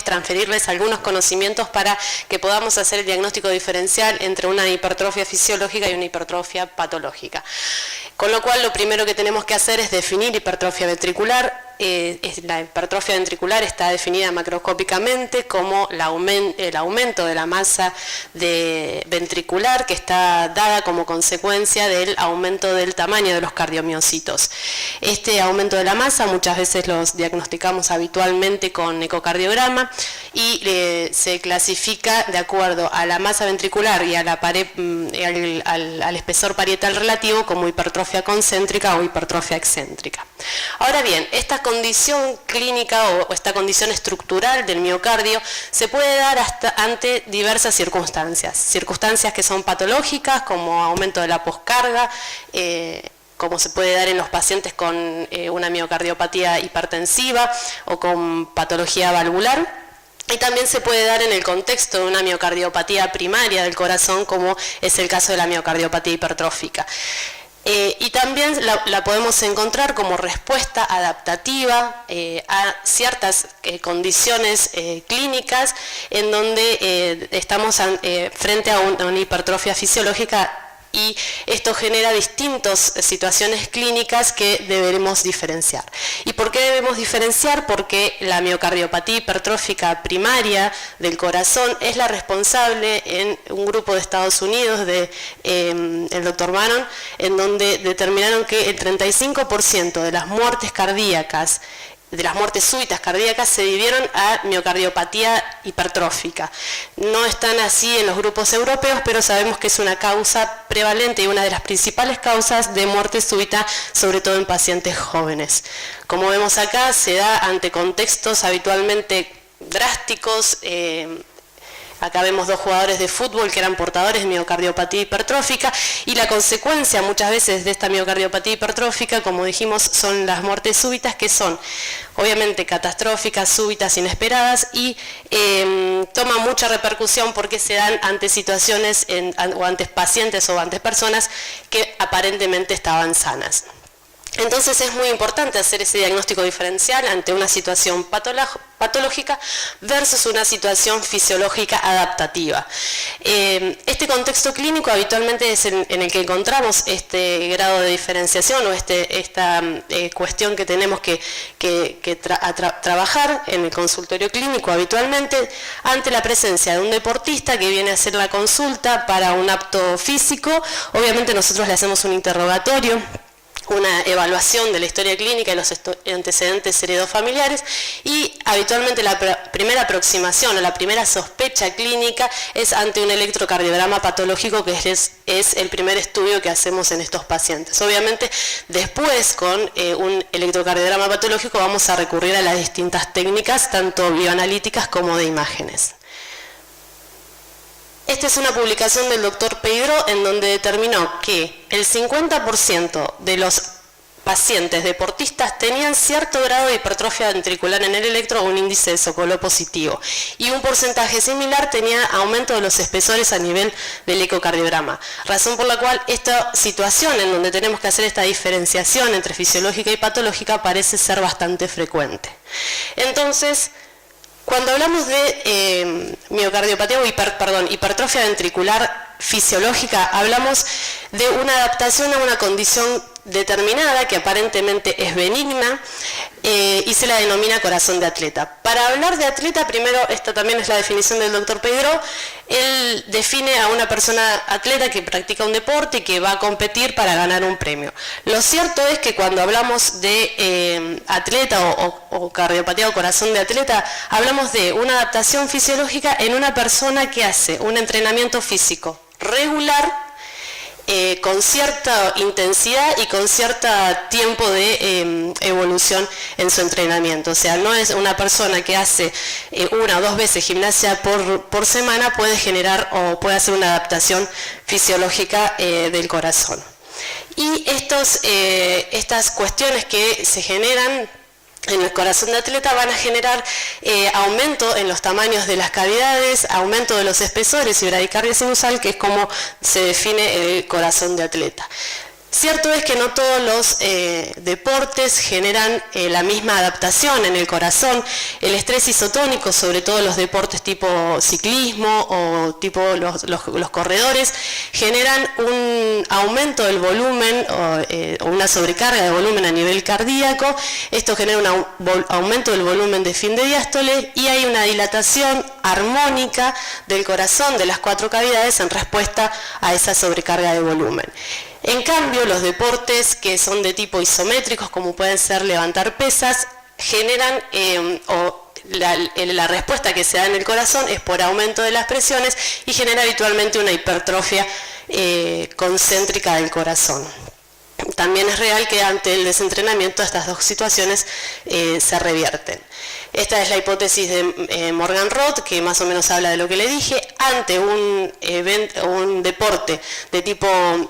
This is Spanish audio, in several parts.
transferirles algunos conocimientos para que podamos hacer el diagnóstico diferencial entre una hipertrofia fisiológica y una hipertrofia patológica. Con lo cual, lo primero que tenemos que hacer es definir hipertrofia ventricular. La hipertrofia ventricular está definida macroscópicamente como el aumento de la masa ventricular que está dada como consecuencia del aumento del tamaño de los cardiomiocitos. Este aumento de la masa muchas veces los diagnosticamos habitualmente con ecocardiograma y se clasifica de acuerdo a la masa ventricular y a la pared, al espesor parietal relativo como hipertrofia concéntrica o hipertrofia excéntrica. Ahora bien, esta condición clínica o esta condición estructural del miocardio se puede dar ante diversas circunstancias que son patológicas, como aumento de la poscarga, como se puede dar en los pacientes con una miocardiopatía hipertensiva o con patología valvular. Y también se puede dar en el contexto de una miocardiopatía primaria del corazón, como es el caso de la miocardiopatía hipertrófica. Y también la podemos encontrar como respuesta adaptativa a ciertas condiciones clínicas en donde estamos frente a una hipertrofia fisiológica, y esto genera distintas situaciones clínicas que deberemos diferenciar. ¿Y por qué debemos diferenciar? Porque la miocardiopatía hipertrófica primaria del corazón es la responsable en un grupo de Estados Unidos el Dr. Maron, en donde determinaron que el 35% de las muertes cardíacas, de las muertes súbitas cardíacas, se debieron a miocardiopatía hipertrófica. No están así en los grupos europeos, pero sabemos que es una causa prevalente y una de las principales causas de muerte súbita, sobre todo en pacientes jóvenes. Como vemos acá, se da ante contextos habitualmente drásticos. Acá vemos dos jugadores de fútbol que eran portadores de miocardiopatía hipertrófica, y la consecuencia muchas veces de esta miocardiopatía hipertrófica, como dijimos, son las muertes súbitas, que son obviamente catastróficas, súbitas, inesperadas, y toman mucha repercusión porque se dan ante situaciones o ante pacientes o ante personas que aparentemente estaban sanas. Entonces es muy importante hacer ese diagnóstico diferencial ante una situación patológica versus una situación fisiológica adaptativa. Este contexto clínico habitualmente es en el que encontramos este grado de diferenciación o esta cuestión que tenemos que trabajar en el consultorio clínico habitualmente ante la presencia de un deportista que viene a hacer la consulta para un apto físico. Obviamente nosotros le hacemos un interrogatorio, una evaluación de la historia clínica y los antecedentes heredofamiliares, y habitualmente la primera aproximación o la primera sospecha clínica es ante un electrocardiograma patológico, que es el primer estudio que hacemos en estos pacientes. Obviamente después con un electrocardiograma patológico vamos a recurrir a las distintas técnicas, tanto bioanalíticas como de imágenes. Esta es una publicación del Dr. Pedro en donde determinó que el 50% de los pacientes deportistas tenían cierto grado de hipertrofia ventricular en el electro o un índice de Sokolov positivo, y un porcentaje similar tenía aumento de los espesores a nivel del ecocardiograma, razón por la cual esta situación en donde tenemos que hacer esta diferenciación entre fisiológica y patológica parece ser bastante frecuente. Entonces, cuando hablamos de miocardiopatía o hipertrofia ventricular fisiológica, hablamos de una adaptación a una condición determinada que aparentemente es benigna y se la denomina corazón de atleta. Para hablar de atleta, primero, esta también es la definición del Dr. Pedro. Él define a una persona atleta que practica un deporte y que va a competir para ganar un premio. Lo cierto es que cuando hablamos de atleta o cardiopatía o corazón de atleta, hablamos de una adaptación fisiológica en una persona que hace un entrenamiento físico regular, con cierta intensidad y con cierto tiempo de evolución en su entrenamiento. O sea, no es una persona que hace una o dos veces gimnasia por semana, puede generar o puede hacer una adaptación fisiológica del corazón. Y estas cuestiones que se generan en el corazón de atleta van a generar aumento en los tamaños de las cavidades, aumento de los espesores y bradicardia sinusal, que es como se define el corazón de atleta. Cierto es que no todos los deportes generan la misma adaptación en el corazón. El estrés isotónico, sobre todo los deportes tipo ciclismo o tipo los corredores, generan un aumento del volumen o una sobrecarga de volumen a nivel cardíaco. Esto genera un aumento del volumen de fin de diástole y hay una dilatación armónica del corazón de las 4 cavidades en respuesta a esa sobrecarga de volumen. En cambio, los deportes que son de tipo isométricos, como pueden ser levantar pesas, generan, la respuesta que se da en el corazón es por aumento de las presiones y genera habitualmente una hipertrofia concéntrica del corazón. También es real que ante el desentrenamiento estas dos situaciones se revierten. Esta es la hipótesis de Morgan-Roth, que más o menos habla de lo que le dije. Ante un deporte de tipo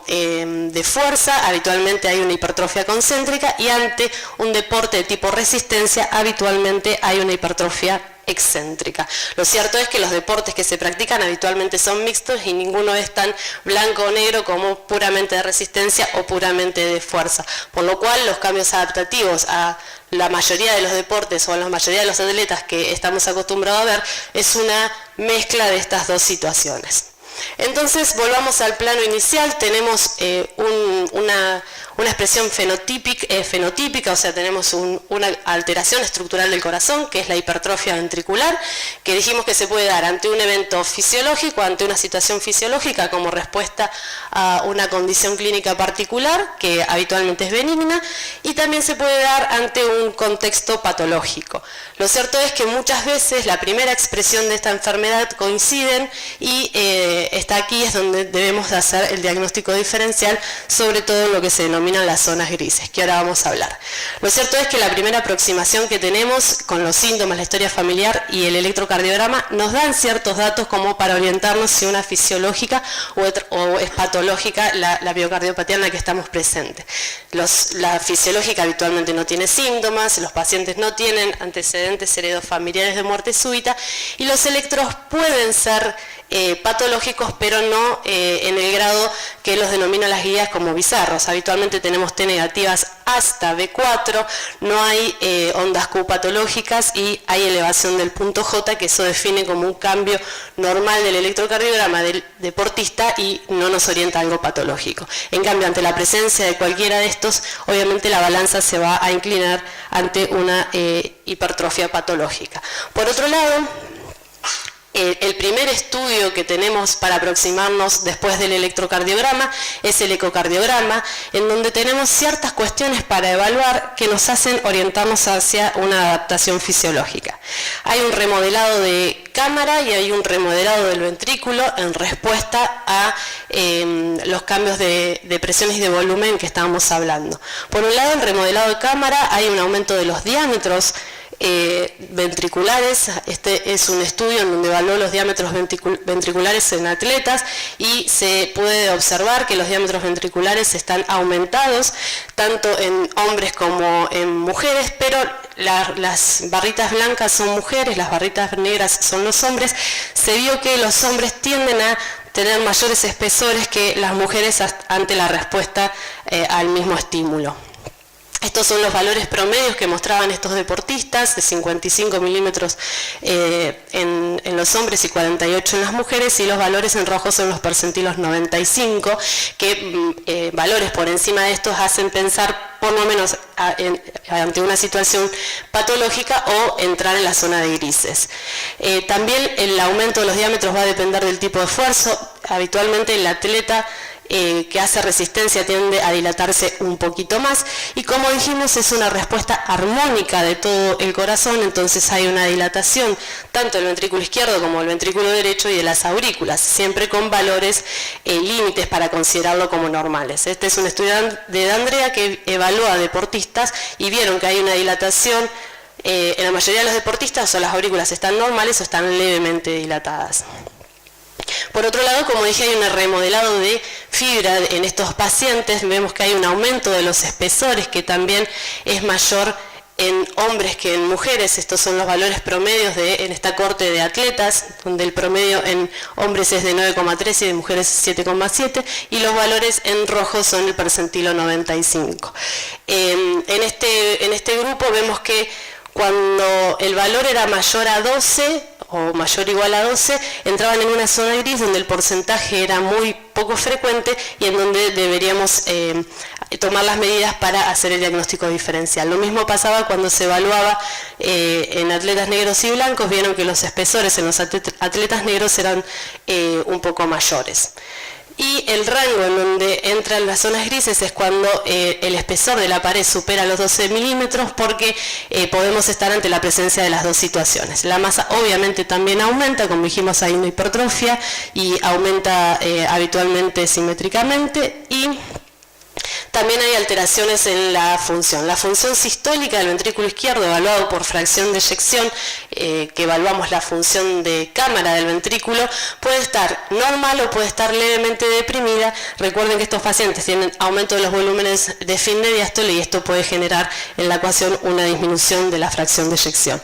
de fuerza, habitualmente hay una hipertrofia concéntrica, y ante un deporte de tipo resistencia, habitualmente hay una hipertrofia excéntrica. Lo cierto es que los deportes que se practican habitualmente son mixtos y ninguno es tan blanco o negro como puramente de resistencia o puramente de fuerza, por lo cual los cambios adaptativos a la mayoría de los deportes o a la mayoría de los atletas que estamos acostumbrados a ver es una mezcla de estas dos situaciones. Entonces, volvamos al plano inicial. Tenemos una expresión fenotípica, o sea, tenemos una alteración estructural del corazón, que es la hipertrofia ventricular, que dijimos que se puede dar ante un evento fisiológico, ante una situación fisiológica como respuesta a una condición clínica particular, que habitualmente es benigna, y también se puede dar ante un contexto patológico. Lo cierto es que muchas veces la primera expresión de esta enfermedad coinciden y aquí es donde debemos de hacer el diagnóstico diferencial, sobre todo en lo que se denominan las zonas grises, que ahora vamos a hablar. Lo cierto es que la primera aproximación que tenemos con los síntomas, la historia familiar y el electrocardiograma nos dan ciertos datos como para orientarnos si una fisiológica o es patológica la miocardiopatía en la que estamos presentes. La fisiológica habitualmente no tiene síntomas, los pacientes no tienen antecedentes heredofamiliares de muerte súbita, y los electros pueden ser patológicos, pero no en el grado que los denominan las guías como bizarros. Habitualmente tenemos T negativas hasta B4, no hay ondas Q patológicas y hay elevación del punto J, que eso define como un cambio normal del electrocardiograma del deportista y no nos orienta a algo patológico. En cambio, ante la presencia de cualquiera de estos, obviamente la balanza se va a inclinar ante una hipertrofia patológica. Por otro lado, el primer estudio que tenemos para aproximarnos después del electrocardiograma es el ecocardiograma, en donde tenemos ciertas cuestiones para evaluar que nos hacen orientarnos hacia una adaptación fisiológica. Hay un remodelado de cámara y hay un remodelado del ventrículo en respuesta a los cambios de presiones y de volumen que estábamos hablando. Por un lado, en remodelado de cámara hay un aumento de los diámetros ventriculares. Este es un estudio en donde evaluó los diámetros ventriculares en atletas y se puede observar que los diámetros ventriculares están aumentados tanto en hombres como en mujeres, pero las barritas blancas son mujeres, las barritas negras son los hombres. Se vio que los hombres tienden a tener mayores espesores que las mujeres ante la respuesta al mismo estímulo. Estos son los valores promedios que mostraban estos deportistas, de 55 milímetros en los hombres y 48 en las mujeres, y los valores en rojo son los percentilos 95, que valores por encima de estos hacen pensar por lo menos ante una situación patológica o entrar en la zona de grises. También el aumento de los diámetros va a depender del tipo de esfuerzo. Habitualmente el atleta que hace resistencia tiende a dilatarse un poquito más, y como dijimos es una respuesta armónica de todo el corazón, entonces hay una dilatación tanto del ventrículo izquierdo como del ventrículo derecho y de las aurículas, siempre con valores límites para considerarlo como normales. Este es un estudio de D'Andrea que evalúa a deportistas y vieron que hay una dilatación en la mayoría de los deportistas, o las aurículas están normales o están levemente dilatadas. Por otro lado, como dije, hay un remodelado de fibra en estos pacientes. Vemos que hay un aumento de los espesores que también es mayor en hombres que en mujeres. Estos son los valores promedios en esta corte de atletas, donde el promedio en hombres es de 9,3 y de mujeres 7,7, y los valores en rojo son el percentilo 95. En este grupo vemos que cuando el valor era mayor a 12 o mayor o igual a 12, entraban en una zona gris donde el porcentaje era muy poco frecuente y en donde deberíamos tomar las medidas para hacer el diagnóstico diferencial. Lo mismo pasaba cuando se evaluaba en atletas negros y blancos. Vieron que los espesores en los atletas negros eran un poco mayores. Y el rango en donde entran las zonas grises es cuando el espesor de la pared supera los 12 milímetros, porque podemos estar ante la presencia de las dos situaciones. La masa obviamente también aumenta, como dijimos, hay una hipertrofia y aumenta habitualmente simétricamente, y también hay alteraciones en la función. La función sistólica del ventrículo izquierdo, evaluado por fracción de eyección, que evaluamos la función de cámara del ventrículo, puede estar normal o puede estar levemente deprimida. Recuerden que estos pacientes tienen aumento de los volúmenes de fin de diástole y esto puede generar en la ecuación una disminución de la fracción de eyección.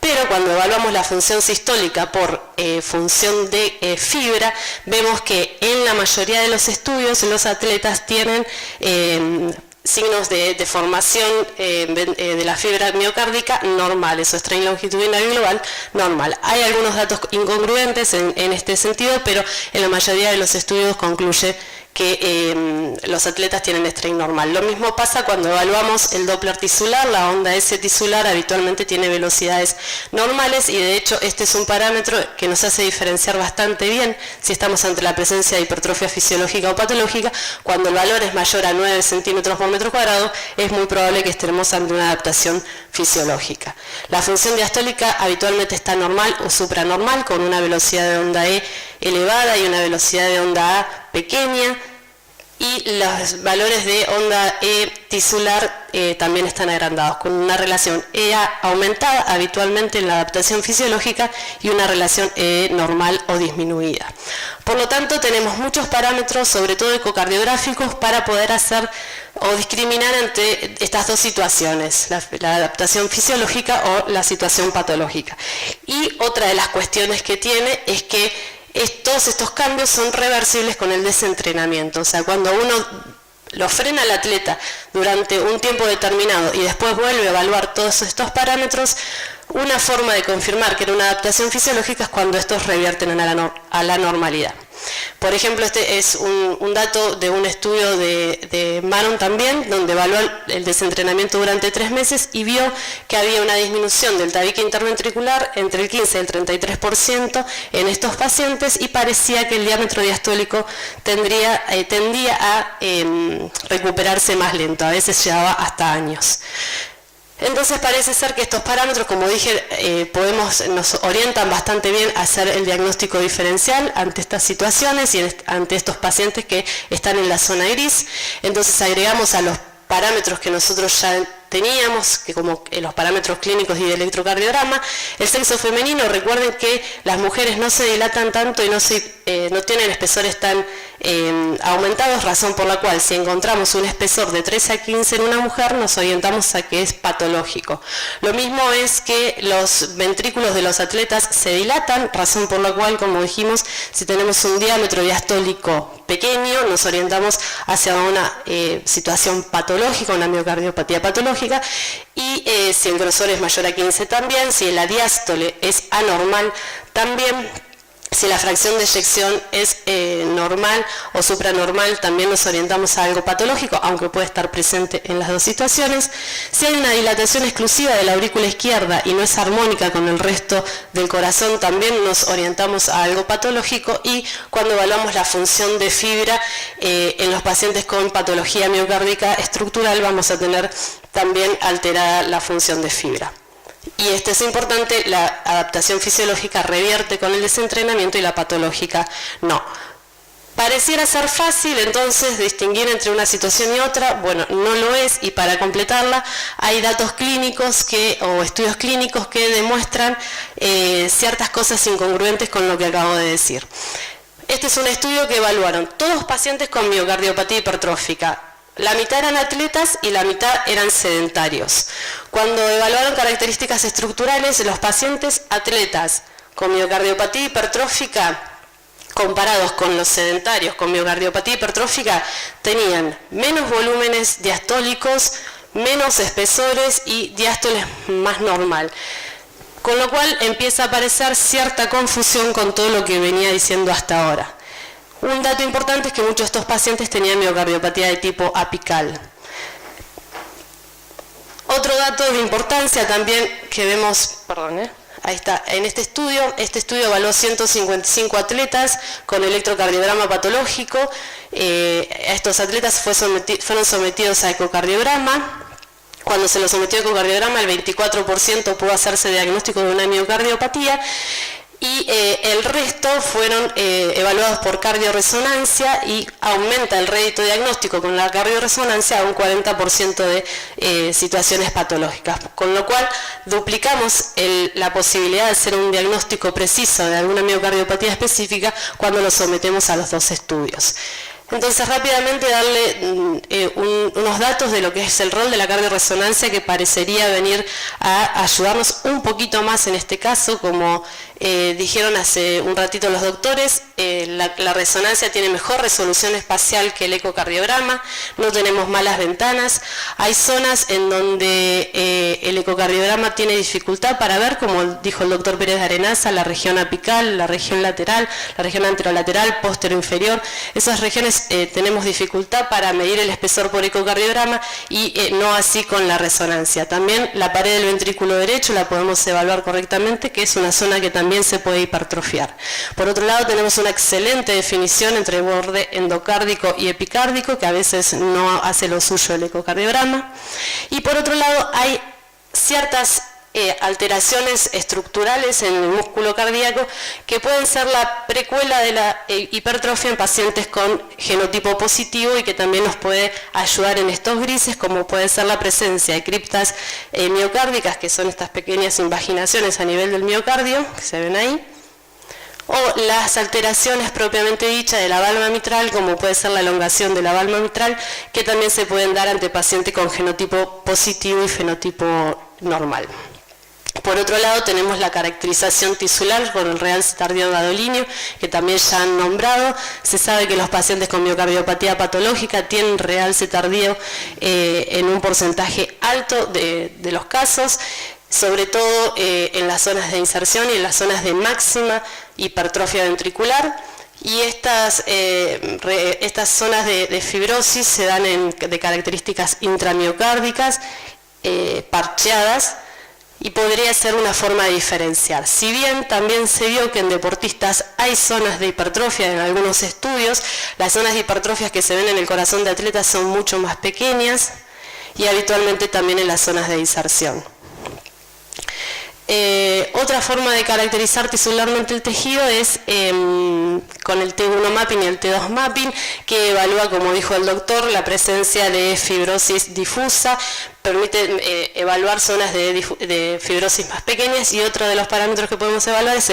Pero cuando evaluamos la función sistólica por función de fibra, vemos que en la mayoría de los estudios los atletas tienen signos de deformación de la fibra miocárdica normales, o strain longitudinal global normal. Hay algunos datos incongruentes en este sentido, pero en la mayoría de los estudios concluye que los atletas tienen strain normal. Lo mismo pasa cuando evaluamos el Doppler tisular. La onda S tisular habitualmente tiene velocidades normales y de hecho este es un parámetro que nos hace diferenciar bastante bien si estamos ante la presencia de hipertrofia fisiológica o patológica. Cuando el valor es mayor a 9 centímetros por metro cuadrado, es muy probable que estemos ante una adaptación fisiológica. La función diastólica habitualmente está normal o supranormal, con una velocidad de onda E elevada y una velocidad de onda A pequeña, y los valores de onda E tisular también están agrandados, con una relación EA aumentada habitualmente en la adaptación fisiológica y una relación E normal o disminuida. Por lo tanto, tenemos muchos parámetros, sobre todo ecocardiográficos, para poder hacer o discriminar entre estas dos situaciones, la adaptación fisiológica o la situación patológica. Y otra de las cuestiones que tiene es que todos estos cambios son reversibles con el desentrenamiento. O sea, cuando uno lo frena al atleta durante un tiempo determinado y después vuelve a evaluar todos estos parámetros, una forma de confirmar que era una adaptación fisiológica es cuando estos revierten a la normalidad. Por ejemplo, este es un dato de un estudio de Maron también, donde evaluó el desentrenamiento durante 3 meses y vio que había una disminución del tabique interventricular entre el 15 y el 33% en estos pacientes, y parecía que el diámetro diastólico tendía a recuperarse más lento, a veces llevaba hasta años. Entonces parece ser que estos parámetros, como dije, nos orientan bastante bien a hacer el diagnóstico diferencial ante estas situaciones y ante estos pacientes que están en la zona gris. Entonces agregamos a los parámetros que nosotros ya teníamos, que como los parámetros clínicos y de electrocardiograma, el sexo femenino. Recuerden que las mujeres no se dilatan tanto y no tienen espesores tan aumentados, razón por la cual si encontramos un espesor de 13 a 15 en una mujer, nos orientamos a que es patológico. Lo mismo es que los ventrículos de los atletas se dilatan, razón por la cual, como dijimos, si tenemos un diámetro diastólico pequeño, nos orientamos hacia una situación patológica, una miocardiopatía patológica, y si el grosor es mayor a 15 también, si la diástole es anormal también, si la fracción de eyección es normal o supranormal, también nos orientamos a algo patológico, aunque puede estar presente en las dos situaciones. Si hay una dilatación exclusiva de la aurícula izquierda y no es armónica con el resto del corazón, también nos orientamos a algo patológico. Y cuando evaluamos la función de fibra en los pacientes con patología miocárdica estructural, vamos a tener también alterada la función de fibra. Y esto es importante, la adaptación fisiológica revierte con el desentrenamiento y la patológica no. Pareciera ser fácil entonces distinguir entre una situación y otra. Bueno, no lo es, y para completarla hay datos clínicos o estudios clínicos que demuestran ciertas cosas incongruentes con lo que acabo de decir. Este es un estudio que evaluaron todos pacientes con miocardiopatía hipertrófica, La mitad eran atletas y la mitad eran sedentarios. Cuando evaluaron características estructurales, los pacientes atletas con miocardiopatía hipertrófica comparados con los sedentarios con miocardiopatía hipertrófica tenían menos volúmenes diastólicos, menos espesores y diástoles más normal. Con lo cual empieza a aparecer cierta confusión con todo lo que venía diciendo hasta ahora. Un dato importante es que muchos de estos pacientes tenían miocardiopatía de tipo apical. Otro dato de importancia también que vemos, ahí está, en este estudio evaluó 155 atletas con electrocardiograma patológico. Estos atletas fueron sometidos a ecocardiograma. Cuando se los sometió a ecocardiograma, el 24% pudo hacerse diagnóstico de una miocardiopatía y el resto fueron evaluados por cardioresonancia y aumenta el rédito diagnóstico con la cardioresonancia a un 40% de situaciones patológicas, con lo cual duplicamos la posibilidad de hacer un diagnóstico preciso de alguna miocardiopatía específica cuando lo sometemos a los dos estudios. Entonces, rápidamente darle unos datos de lo que es el rol de la cardioresonancia, que parecería venir a ayudarnos un poquito más en este caso. Como dijeron hace un ratito los doctores, la resonancia tiene mejor resolución espacial que el ecocardiograma, no tenemos malas ventanas, hay zonas en donde el ecocardiograma tiene dificultad para ver, como dijo el doctor Pérez de Arenaza, la región apical, la región lateral, la región anterolateral, posterior-inferior. Esas regiones tenemos dificultad para medir el espesor por ecocardiograma y no así con la resonancia. También la pared del ventrículo derecho la podemos evaluar correctamente, que es una zona que también se puede hipertrofiar. Por otro lado, tenemos una excelente definición entre borde endocárdico y epicárdico, que a veces no hace lo suyo el ecocardiograma. Y por otro lado, hay ciertas alteraciones estructurales en el músculo cardíaco que pueden ser la precuela de la hipertrofia en pacientes con genotipo positivo y que también nos puede ayudar en estos grises, como puede ser la presencia de criptas miocárdicas, que son estas pequeñas invaginaciones a nivel del miocardio, que se ven ahí, o las alteraciones propiamente dichas de la valva mitral, como puede ser la elongación de la valva mitral, que también se pueden dar ante pacientes con genotipo positivo y fenotipo normal. Por otro lado, tenemos la caracterización tisular con el realce tardío gadolinio, que también ya han nombrado. Se sabe que los pacientes con miocardiopatía patológica tienen realce tardío en un porcentaje alto de los casos, sobre todo en las zonas de inserción y en las zonas de máxima hipertrofia ventricular. Y estas zonas de fibrosis se dan de características intramiocárdicas, parcheadas, y podría ser una forma de diferenciar. Si bien también se vio que en deportistas hay zonas de hipertrofia en algunos estudios, las zonas de hipertrofias que se ven en el corazón de atletas son mucho más pequeñas y habitualmente también en las zonas de inserción. Otra forma de caracterizar tisularmente el tejido es con el T1 mapping y el T2 mapping, que evalúa, como dijo el doctor, la presencia de fibrosis difusa, permite evaluar zonas de fibrosis más pequeñas, y otro de los parámetros que podemos evaluar es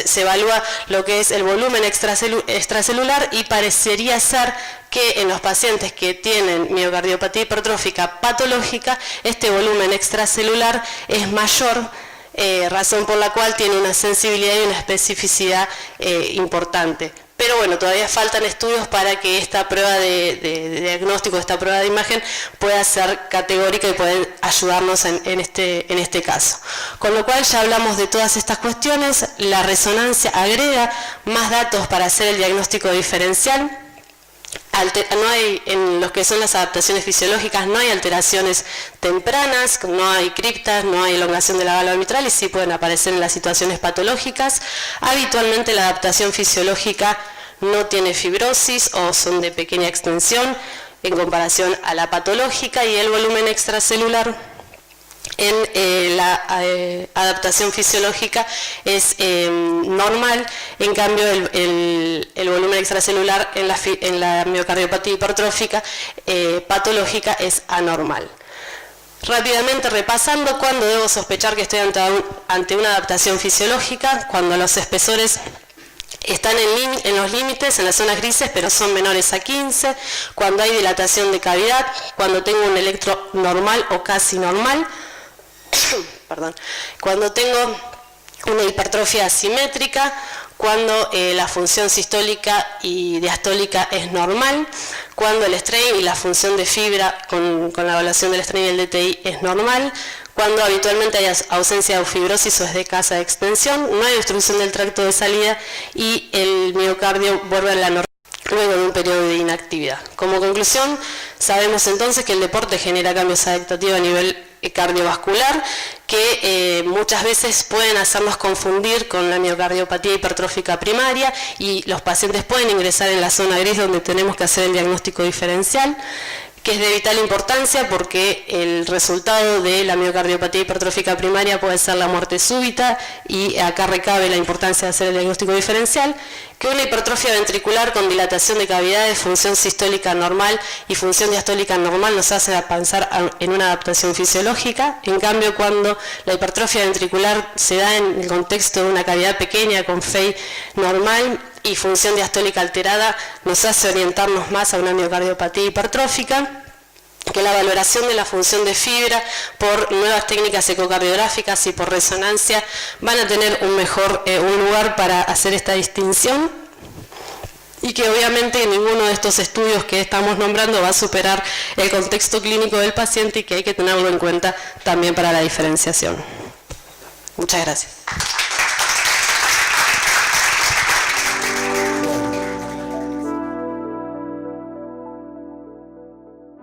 se evalúa lo que es el volumen extracelular, y parecería ser que en los pacientes que tienen miocardiopatía hipertrófica patológica, este volumen extracelular es mayor, razón por la cual tiene una sensibilidad y una especificidad importante. Pero bueno, todavía faltan estudios para que esta prueba de diagnóstico, esta prueba de imagen, pueda ser categórica y pueda ayudarnos en este caso. Con lo cual ya hablamos de todas estas cuestiones. La resonancia agrega más datos para hacer el diagnóstico diferencial. No hay, en lo que son las adaptaciones fisiológicas, no hay alteraciones tempranas, no hay criptas, no hay elongación de la valva mitral, y sí pueden aparecer en las situaciones patológicas. Habitualmente la adaptación fisiológica no tiene fibrosis o son de pequeña extensión en comparación a la patológica, y el volumen extracelular en la adaptación fisiológica es normal. En cambio el volumen extracelular en la miocardiopatía hipertrófica patológica es anormal. Rápidamente repasando, ¿cuándo debo sospechar que estoy ante una adaptación fisiológica? Cuando los espesores están en los límites, en las zonas grises, pero son menores a 15, cuando hay dilatación de cavidad, cuando tengo un electro normal o casi normal, perdón, cuando tengo una hipertrofia asimétrica, cuando la función sistólica y diastólica es normal, cuando el strain y la función de fibra con la evaluación del strain y el DTI es normal, cuando habitualmente hay ausencia de fibrosis o es de escasa extensión, no hay obstrucción del tracto de salida y el miocardio vuelve a la normalidad luego de un periodo de inactividad. Como conclusión, sabemos entonces que el deporte genera cambios adaptativos a nivel cardiovascular que muchas veces pueden hacernos confundir con la miocardiopatía hipertrófica primaria y los pacientes pueden ingresar en la zona gris donde tenemos que hacer el diagnóstico diferencial, que es de vital importancia porque el resultado de la miocardiopatía hipertrófica primaria puede ser la muerte súbita y acá recabe la importancia de hacer el diagnóstico diferencial, que una hipertrofia ventricular con dilatación de cavidades, función sistólica normal y función diastólica normal nos hace avanzar en una adaptación fisiológica. En cambio, cuando la hipertrofia ventricular se da en el contexto de una cavidad pequeña con FEI normal y función diastólica alterada, nos hace orientarnos más a una miocardiopatía hipertrófica, que la valoración de la función de fibra por nuevas técnicas ecocardiográficas y por resonancia van a tener un lugar para hacer esta distinción y que obviamente ninguno de estos estudios que estamos nombrando va a superar el contexto clínico del paciente y que hay que tenerlo en cuenta también para la diferenciación. Muchas gracias.